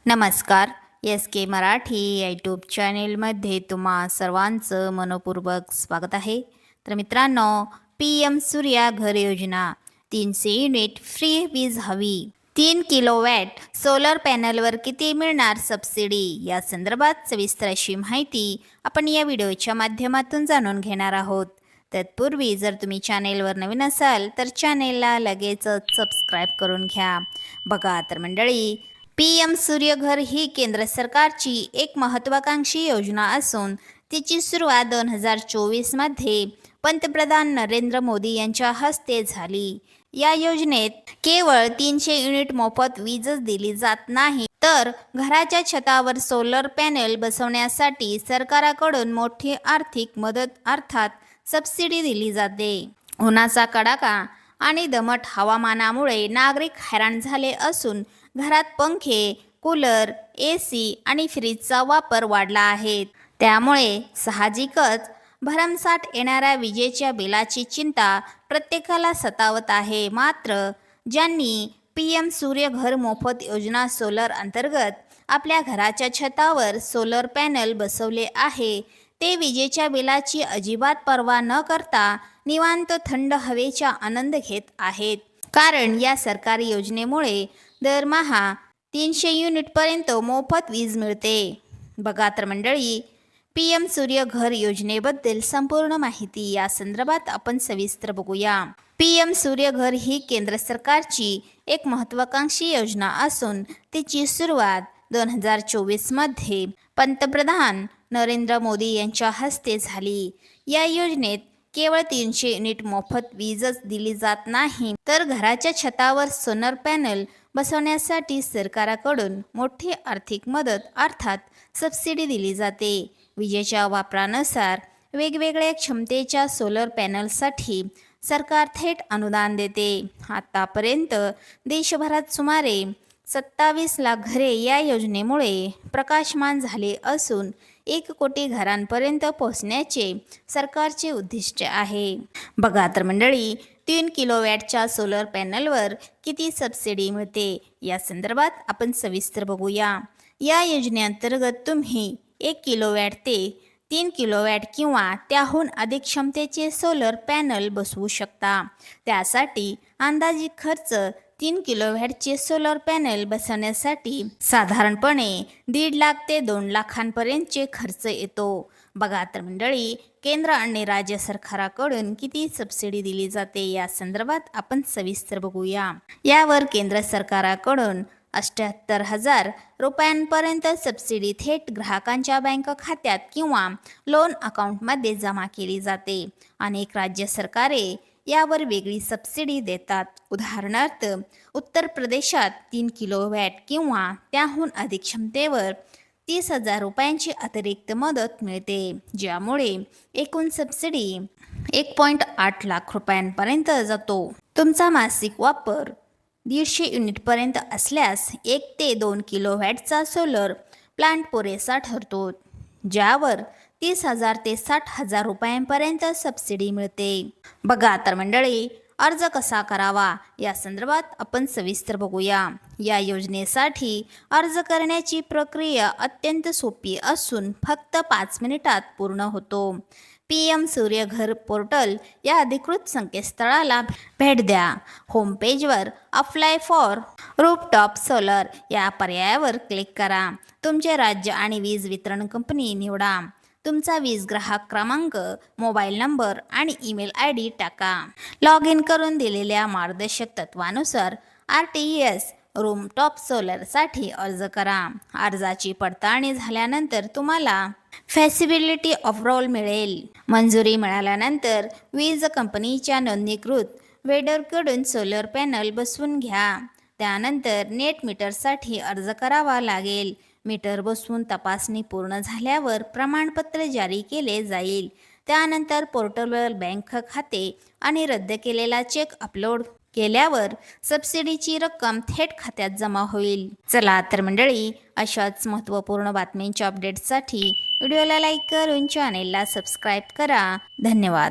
नमस्कार. एस के मराठी यूट्यूब चॅनेलमध्ये तुम्हा सर्वांचं मनपूर्वक स्वागत आहे. तर मित्रांनो, पी एम सूर्या घर योजना 300 युनिट फ्री वीज हवी, 3 किलोवॅट सोलर पॅनलवर किती मिळणार सबसिडी, या संदर्भात सविस्तर अशी माहिती आपण या व्हिडिओच्या माध्यमातून जाणून घेणार आहोत. तत्पूर्वी जर तुम्ही चॅनेलवर नवीन असाल तर चॅनेलला लगेचच सबस्क्राईब करून घ्या. बघा तर मंडळी, पी एम सूर्यघर ही केंद्र सरकारची एक महत्त्वाकांक्षी योजना असून तिची सुरुवात 2024मध्ये पंतप्रधान नरेंद्र मोदी यांच्या हस्ते झाली. या योजनेत केवळ 300 युनिट मोफत वीजच दिली जात नाही, तर घराच्या छतावर सोलर पॅनेल बसवण्यासाठी सरकारकडून मोठी आर्थिक मदत अर्थात सबसिडी दिली जाते. उन्हाचा कडाका आणि दमट हवामानामुळे नागरिक हैराण झाले असून घरात पंखे, कूलर, AC आणि फ्रीजचा वापर वाढला आहे. त्यामुळे साहजिकच भरमसाठ येणाऱ्या विजेच्या बिलाची चिंता प्रत्येकाला सतावत आहे. मात्र ज्यांनी PM सूर्यघर मोफत योजना सोलर अंतर्गत आपल्या घराच्या छतावर सोलर पॅनल बसवले आहे, ते विजेच्या बिलाची अजिबात पर्वा न करता निवांत थंड हवेचा आनंद घेत आहेत. कारण या सरकारी योजनेमुळे दरमहा 300 युनिटपर्यंत मोफत वीज मिळते. बघा तर मंडळी, PM सूर्यघर योजनेबद्दल संपूर्ण माहिती या संदर्भात आपण सविस्तर बघूया. PM सूर्यघर ही केंद्र सरकारची एक महत्त्वाकांक्षी योजना असून तिची सुरुवात 2024मध्ये पंतप्रधान नरेंद्र मोदी यांच्या हस्ते झाली. या योजनेत केवळ 300 युनिट मोफत वीजच दिली जात नाही, तर घराच्या छतावर सोलर पॅनल बसवण्यासाठी सरकारकडून मोठी आर्थिक मदत अर्थात सबसिडी दिली जाते. विजेच्या वापरानुसार वेगवेगळ्या क्षमतेच्या सोलर पॅनलसाठी सरकार थेट अनुदान देते. आतापर्यंत देशभरात सुमारे 27 लाख घरे या योजनेमुळे प्रकाशमान झाले असून 1 कोटी घरांपर्यंत पोहोचण्याचे सरकारचे उद्दिष्ट आहे. बघा तर मंडळी, 3 किलोवॅटच्या सोलर पॅनलवर किती सबसिडी मिळते या संदर्भात आपण सविस्तर बघूया. या योजनेअंतर्गत तुम्ही 1 किलोवॅट ते 3 किलोवॅट किंवा त्याहून अधिक क्षमतेचे सोलर पॅनल बसवू शकता. त्यासाठी अंदाजित खर्च 3 किलोवॅटचे सोलर पॅनल बसवण्यासाठी साधारणपणे 1.5 लाख ते 2 लाखांपर्यंतचे खर्च येतो. बघा तर मंडळी, केंद्र आणि राज्य सरकाराकडून किती सबसिडी दिली जाते या संदर्भात आपण सविस्तर बघूया. यावर केंद्र सरकाराकडून 78,000 रुपयांपर्यंत सबसिडी थेट ग्राहकांच्या बँक खात्यात किंवा लोन अकाउंटमध्ये जमा केली जाते. अनेक राज्य सरकारे यावर वेगळी सबसिडी देतात. उदाहरणार्थ, उत्तर प्रदेशात 3 किलोवॅट किंवा त्याहून अधिक क्षमतेवर 30,000 रुपयांची अतिरिक्त मदत मिळते, ज्यामुळे एकूण सबसिडी 1.8 लाख रुपयांपर्यंत जातो. तुमचा मासिक वापर 150 युनिटपर्यंत असल्यास 1 ते 2 किलोवॅटचा सोलर प्लांट पुरेसा ठरतो, ज्यावर 30,000 ते 60,000 रुपयांपर्यंत सबसिडी मिळते. बघा तर मंडळी, अर्ज कसा करावा या संदर्भात आपण सविस्तर बघूया. या योजनेसाठी अर्ज करण्याची प्रक्रिया अत्यंत सोपी असून फक्त 5 मिनिटात पूर्ण होतो. PM सूर्यघर पोर्टल या अधिकृत संकेतस्थळाला भेट द्या. होम पेजवर अप्लाय फॉर रूफटॉप सोलर या पर्यायावर क्लिक करा. तुमचे राज्य आणि वीज वितरण कंपनी निवडा. तुमचा वीज ग्राहक क्रमांक, मोबाईल नंबर आणि ईमेल ID टाका. लॉग इन करून दिलेल्या मार्गदर्शक तत्वानुसार RTS रूफटॉप सोलरसाठी अर्ज करा. अर्जाची पडताळणी झाल्यानंतर तुम्हाला फॅसिबिलिटी अप्रूव्हल मिळेल. मंजुरी मिळाल्यानंतर वीज कंपनीच्या नोंदणीकृत वेंडरकडून सोलर पॅनल बसवून घ्या. त्यानंतर नेट मीटरसाठी अर्ज करावा लागेल. मीटर बसवून तपासणी पूर्ण झाल्यावर प्रमाणपत्र जारी केले जाईल. त्यानंतर पोर्टलवर बँक खाते आणि रद्द केलेला चेक अपलोड केल्यावर सबसिडीची रक्कम थेट खात्यात जमा होईल. चला तर मंडळी, अशाच महत्त्वपूर्ण बातम्यांच्या अपडेट्ससाठी व्हिडिओला लाईक करून चॅनेलला सबस्क्राईब करा. धन्यवाद.